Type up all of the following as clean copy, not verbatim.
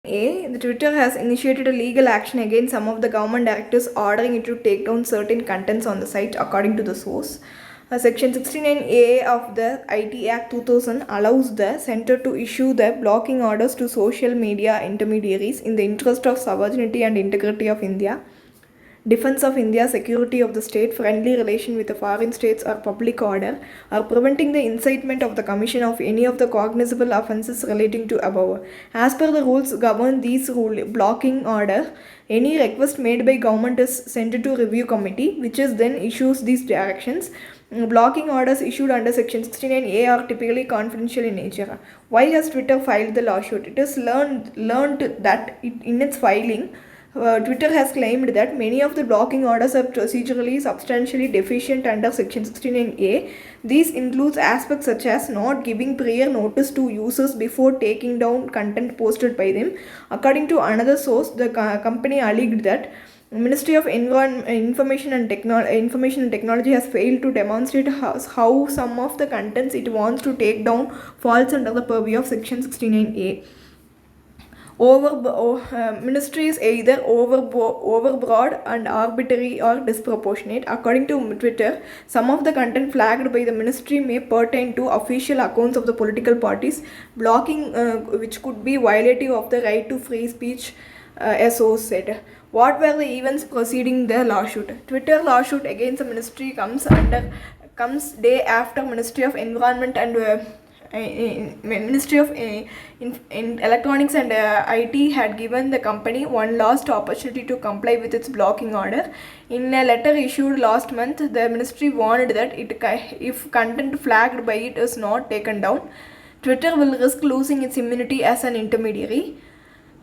The Twitter has initiated a legal action against some of the government directors, ordering it to take down certain contents on the site, according to the source. Section 69A of the IT Act 2000 allows the center to issue the blocking orders to social media intermediaries in the interest of sovereignty and integrity of India, defense of India, security of the state, friendly relation with the foreign states, or public order, or preventing the incitement of the commission of any of the cognizable offences relating to above. As per the rules govern these blocking order, any request made by government is sent to review committee, which is then issues these directions. Blocking orders issued under Section 69A are typically confidential in nature. Why has Twitter filed the lawsuit? It is learned that in its filing, Twitter has claimed that many of the blocking orders are procedurally substantially deficient under Section 69A. These includes aspects such as not giving prior notice to users before taking down content posted by them. According to another source, the company alleged that Ministry of Information and Technology has failed to demonstrate how some of the contents it wants to take down falls under the purview of Section 69A. Ministry is either overbroad and arbitrary or disproportionate. According to Twitter, some of the content flagged by the ministry may pertain to official accounts of the political parties, blocking which could be violative of the right to free speech, SO said. What were the events preceding the lawsuit? Twitter lawsuit against the ministry comes day after Ministry of Environment and Ministry of Electronics and IT had given the company one last opportunity to comply with its blocking order. In a letter issued last month, the ministry warned that if content flagged by it is not taken down, Twitter will risk losing its immunity as an intermediary.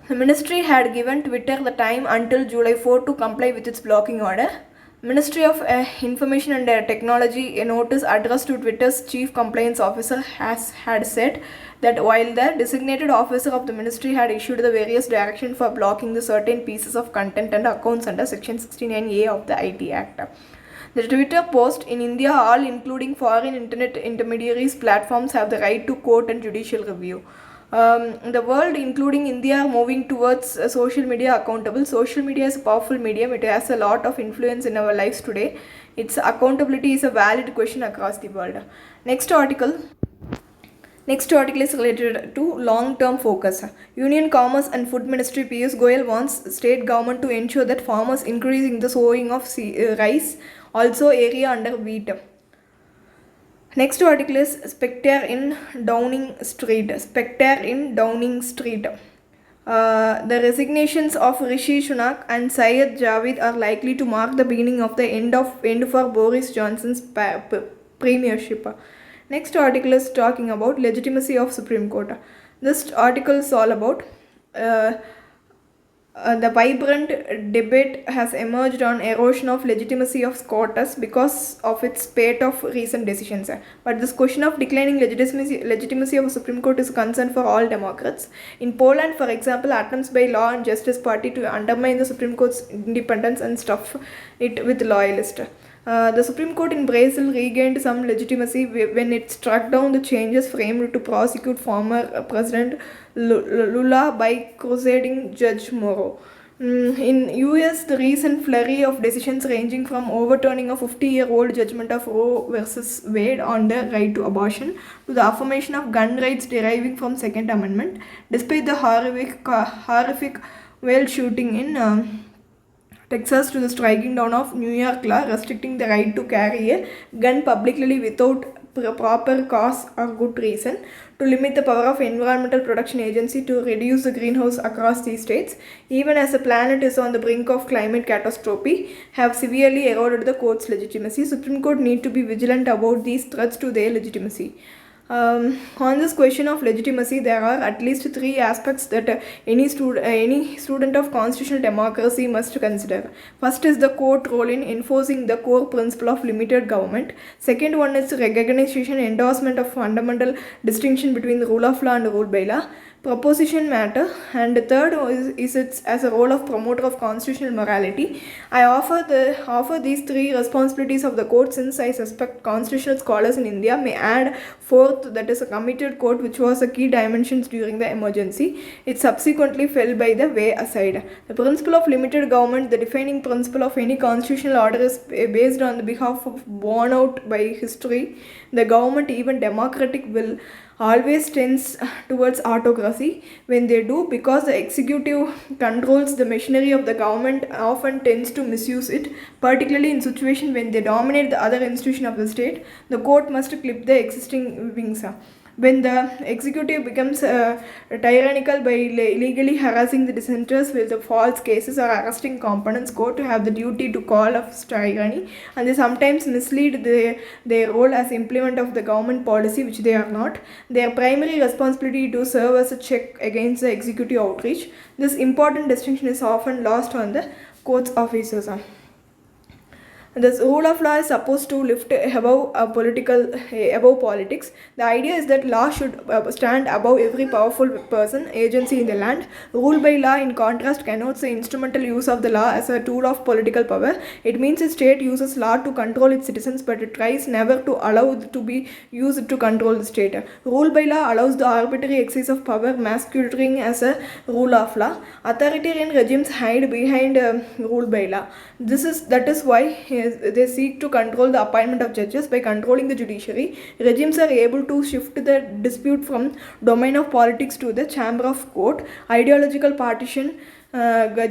The ministry had given Twitter the time until July 4 to comply with its blocking order. Ministry of Information and Technology, a notice addressed to Twitter's chief compliance officer had said that while the designated officer of the ministry had issued the various directions for blocking the certain pieces of content and accounts under Section 69A of the IT Act. The Twitter post in India, all including foreign internet intermediaries platforms, have the right to court and judicial review. The world, including India, are moving towards social media accountable. Social media is a powerful medium. It has a lot of influence in our lives today. Its accountability is a valid question across the world. Next article is related to long-term focus. Union Commerce and Food Ministry Piyush Goyal wants state government to ensure that farmers increasing the sowing of rice, also area under wheat. Next article is Spectre in Downing Street. The resignations of Rishi Sunak and Syed Javid are likely to mark the beginning of the end for Boris Johnson's premiership. Next article is talking about legitimacy of Supreme Court. This article is all about the vibrant debate has emerged on erosion of legitimacy of SCOTUS because of its spate of recent decisions. But this question of declining legitimacy of Supreme Court is a concern for all Democrats. In Poland, for example, attempts by Law and Justice Party to undermine the Supreme Court's independence and stuff it with loyalists. The Supreme Court in Brazil regained some legitimacy when it struck down the changes framed to prosecute former President Lula by crusading Judge Moro. In US, the recent flurry of decisions ranging from overturning a 50-year-old judgment of Roe versus Wade on the right to abortion to the affirmation of gun rights deriving from Second Amendment, despite the horrific whale shooting in Texas to the striking down of New York law restricting the right to carry a gun publicly without proper cause or good reason, to limit the power of Environmental Protection Agency to reduce the greenhouse across these states, even as the planet is on the brink of climate catastrophe, have severely eroded the court's legitimacy. Supreme Court need to be vigilant about these threats to their legitimacy. On this question of legitimacy, there are at least three aspects that any student of constitutional democracy must consider. First is the court role in enforcing the core principle of limited government. Second one is recognition, endorsement of fundamental distinction between the rule of law and the rule by law. proposition matter, and the third is its as a role of promoter of constitutional morality. I offer these three responsibilities of the court, since I suspect constitutional scholars in India may add fourth, that is a committed court, which was a key dimension during the emergency. It subsequently fell by the way aside. The principle of limited government, the defining principle of any constitutional order, is based on the behalf of borne out by history. The government, even democratic, will always tends towards autocracy. When they do, because the executive controls the machinery of the government, often tends to misuse it, particularly in situation when they dominate the other institution of the state. The court must clip the existing wings. When the executive becomes tyrannical by illegally harassing the dissenters with the false cases or arresting components, court have the duty to call off tyranny, and they sometimes mislead their role as implement of the government policy, which they are not. Their primary responsibility to serve as a check against the executive outreach. This important distinction is often lost on the court's officers. The rule of law is supposed to lift above above politics. The idea is that law should stand above every powerful person, agency in the land. Rule by law, in contrast, connotes the instrumental use of the law as a tool of political power. It means a state uses law to control its citizens, but it tries never to allow it to be used to control the state. Rule by law allows the arbitrary excess of power, masquerading as a rule of law. Authoritarian regimes hide behind rule by law. That is why they seek to control the appointment of judges. By controlling the judiciary, regimes are able to shift the dispute from domain of politics to the chamber of court. Ideological partition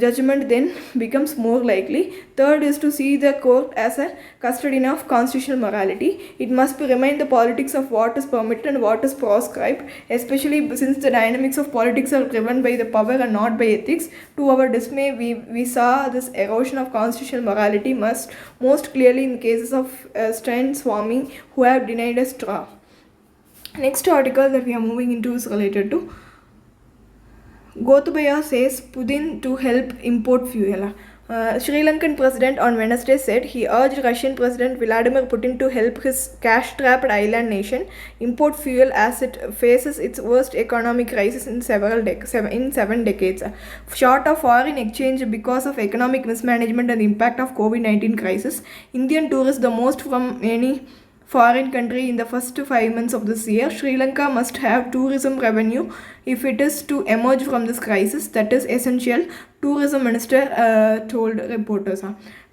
judgment then becomes more likely. Third is to see the court as a custodian of constitutional morality. It must remind the politics of what is permitted and what is proscribed, especially since the dynamics of politics are driven by the power and not by ethics. To our dismay, we saw this erosion of constitutional morality most clearly in cases of Stein Swami, who have denied a straw. Next article that we are moving into is related to Gotabaya says Putin to help import fuel. Sri Lankan president on Wednesday said he urged Russian President Vladimir Putin to help his cash-strapped island nation import fuel as it faces its worst economic crisis in 7 decades. Short of foreign exchange because of economic mismanagement and the impact of COVID-19 crisis, Indian tourists the most from any foreign country in the first 5 months of this year. Sri Lanka must have tourism revenue if it is to emerge from this crisis. That is essential, tourism minister told reporters.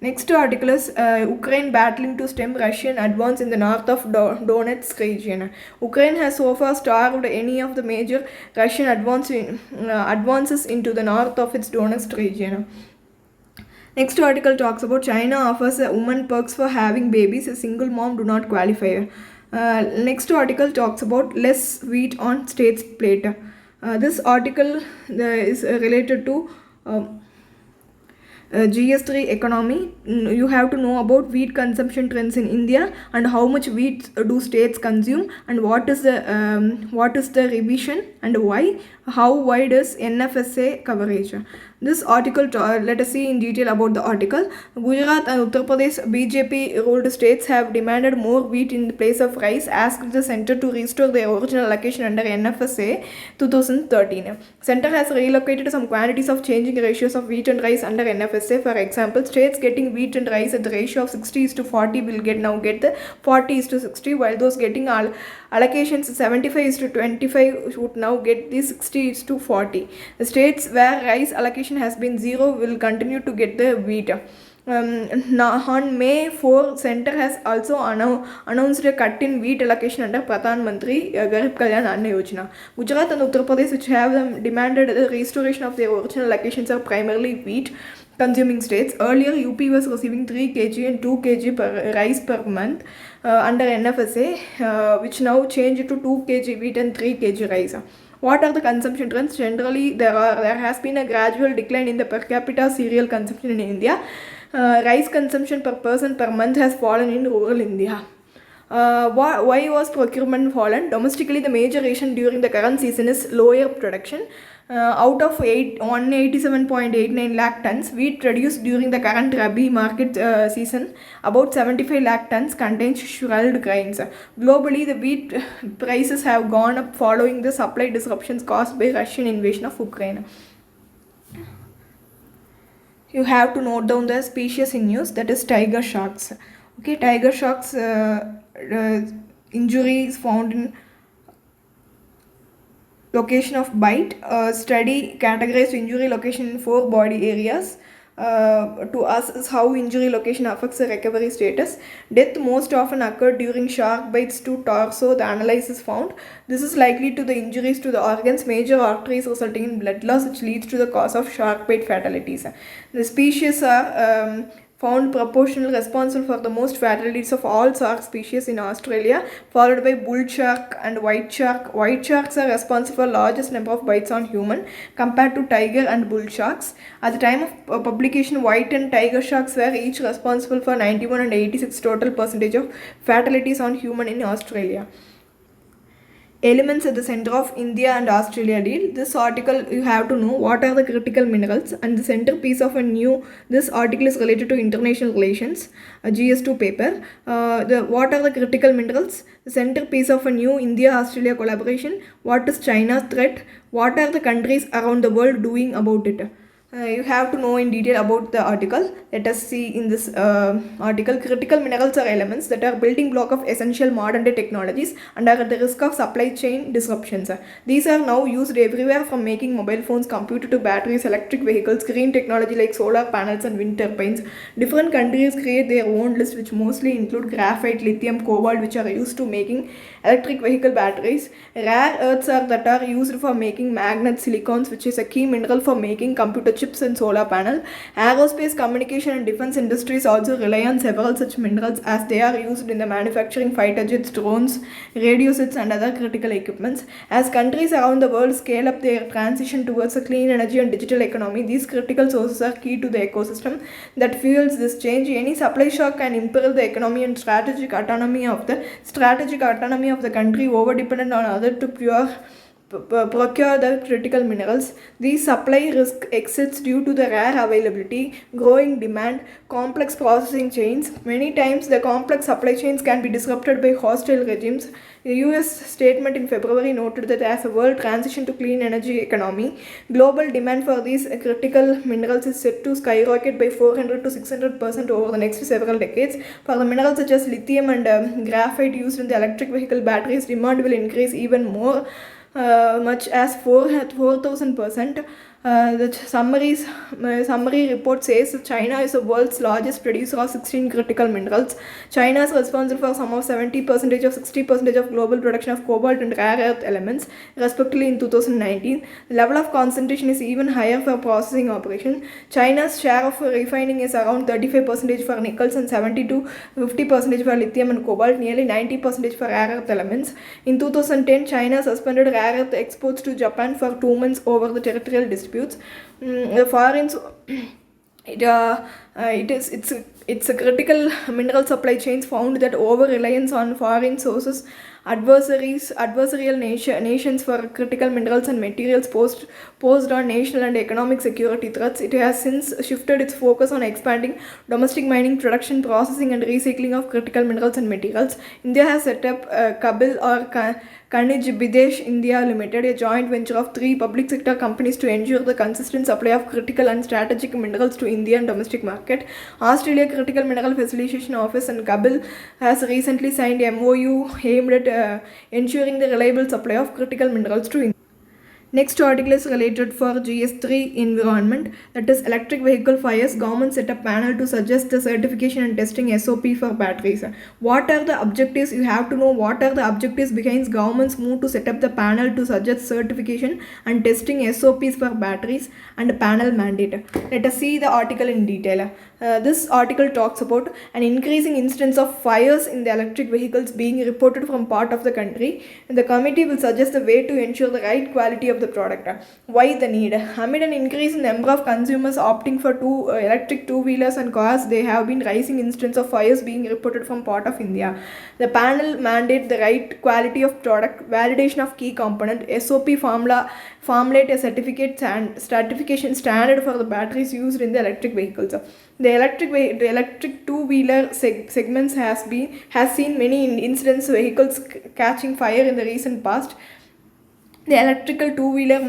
Next article is Ukraine battling to stem Russian advance in the north of Donetsk region. Ukraine has so far starved any of the major Russian advances into the north of its Donetsk region. Next article talks about China offers a woman perks for having babies. A single mom do not qualify. Next article talks about less wheat on state's plate. This article is related to GS3 economy. You have to know about wheat consumption trends in India and how much wheat do states consume, and what is the revision and why. How wide is NFSA coverage? This article, let us see in detail about the article. Gujarat and Uttar Pradesh BJP ruled states have demanded more wheat in the place of rice, asked the centre to restore their original allocation under NFSA 2013. Centre has relocated some quantities of changing ratios of wheat and rice under NFSA. For example, states getting wheat and rice at the ratio of 60:40 will now get the 40:60, while those getting allocations 75:25 would now get the 60:40. The states where rice allocation has been zero will continue to get the wheat. On May 4, Centre has also announced a cut in wheat allocation under Pradhan Mantri Garib Kalyan Anna Yojana. Gujarat and Uttar Pradesh, which have demanded the restoration of their original allocations, are primarily wheat consuming states. Earlier, UP was receiving 3 kg and 2 kg per rice per month under NFSA, which now changed to 2 kg wheat and 3 kg rice. What are the consumption trends? Generally, there has been a gradual decline in the per capita cereal consumption in India. Rice consumption per person per month has fallen in rural India. Why was procurement fallen? Domestically, the major reason during the current season is lower production. Out of 187.89 lakh tons wheat produced during the current Rabi market season, about 75 lakh tons contains shelled grains. Globally, the wheat prices have gone up following the supply disruptions caused by Russian invasion of Ukraine. You have to note down the species in use, that is tiger sharks. Okay, tiger sharks injury is found in location of bite. Study categorized injury location in 4 body areas. To assess how injury location affects the recovery status. Death most often occurred during shark bites to torso. The analysis found this is likely to the injuries to the organs, major arteries, resulting in blood loss, which leads to the cause of shark bite fatalities. The species are found proportional responsible for the most fatalities of all shark species in Australia, followed by bull shark and white shark. White sharks are responsible for largest number of bites on human compared to tiger and bull sharks. At the time of publication, white and tiger sharks were each responsible for 91 and 86 total percentage of fatalities on human in Australia. Elements at the center of India and Australia deal. This article you have to know what are the critical minerals, and the centerpiece of this article is related to international relations, a GS2 paper. What are the critical minerals? The centerpiece of a new India-Australia collaboration. What is China's threat? What are the countries around the world doing about it? You have to know in detail about the article. Let us see in this article. Critical minerals are elements that are building block of essential modern day technologies and are at the risk of supply chain disruptions. These are now used everywhere, from making mobile phones, computer to batteries, electric vehicles, green technology like solar panels and wind turbines. Different countries create their own list, which mostly include graphite, lithium, cobalt, which are used to making electric vehicle batteries. Rare earths are that are used for making magnets, silicons, which is a key mineral for making computer chips and solar panel. Aerospace, communication and defense industries also rely on several such minerals, as they are used in the manufacturing fighter jets, drones, radio sets and other critical equipments. As countries around the world scale up their transition towards a clean energy and digital economy, these critical sources are key to the ecosystem that fuels this change. Any supply shock can imperil the economy and strategic autonomy of the country, over dependent on other to procure the critical minerals. These supply risk exists due to the rare availability, growing demand, complex processing chains. Many times the complex supply chains can be disrupted by hostile regimes. The US statement in February noted that as the world transition to clean energy economy, global demand for these critical minerals is set to skyrocket by 400 to 600% over the next several decades. For the minerals such as lithium and graphite used in the electric vehicle batteries, demand will increase even more, much as 4,000%. The summary report says China is the world's largest producer of 16 critical minerals. China is responsible for some of 70% of 60% of global production of cobalt and rare earth elements, respectively in 2019. The level of concentration is even higher for processing operation. China's share of refining is around 35% for nickels and 70 to 50% for lithium and cobalt, nearly 90% for rare earth elements. In 2010, China suspended rare earth exports to Japan for 2 months over the territorial disputes. The foreign it's a critical mineral supply chains found that over reliance on foreign sources, adversarial nations for critical minerals and materials posed on national and economic security threats. It has since shifted its focus on expanding domestic mining, production, processing and recycling of critical minerals and materials. India has set up Kabil or Khanij Bidesh India Limited, a joint venture of 3 public sector companies to ensure the consistent supply of critical and strategic minerals to Indian domestic market. Australia Critical Mineral Facilitation Office and Kabil has recently signed a MOU aimed at ensuring the reliable supply of critical minerals to India. Next article is related for GS3 environment, that is electric vehicle fires. Government set up panel to suggest the certification and testing SOP for batteries. What are the objectives? You have to know what are the objectives behind government's move to set up the panel to suggest certification and testing SOPs for batteries and panel mandate. Let us see the article in detail. This article talks about an increasing instance of fires in the electric vehicles being reported from part of the country, and the committee will suggest the way to ensure the right quality of the the product. Why the need? Amid an increase in the number of consumers opting for electric two-wheelers and cars, there have been rising instances of fires being reported from part of India. The panel mandate the right quality of product, validation of key component, SOP formulate a certification standard for the batteries used in the electric vehicles. The electric two-wheeler segments has seen many incidents vehicles catching fire in the recent past. The electrical two-wheeler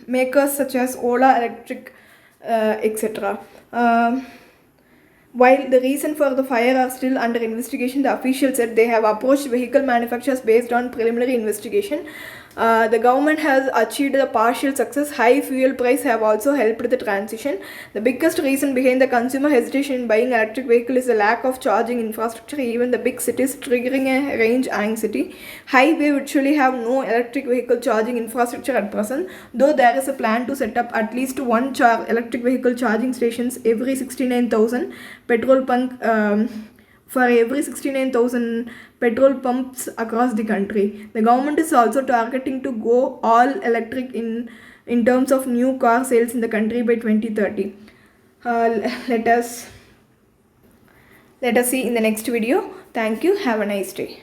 makers such as Ola Electric, etc. While the reason for the fire are still under investigation, the officials said they have approached vehicle manufacturers based on preliminary investigation. The government has achieved a partial success. High fuel price have also helped the transition. The biggest reason behind the consumer hesitation in buying electric vehicle is the lack of charging infrastructure, even the big cities, triggering a range anxiety. Highway virtually have no electric vehicle charging infrastructure at present, though there is a plan to set up at least one electric vehicle charging stations every 69,000 petrol pump for every 69,000 petrol pumps across the country. The government is also targeting to go all electric in terms of new car sales in the country by 2030. Let us see in the next video. Thank you. Have a nice day.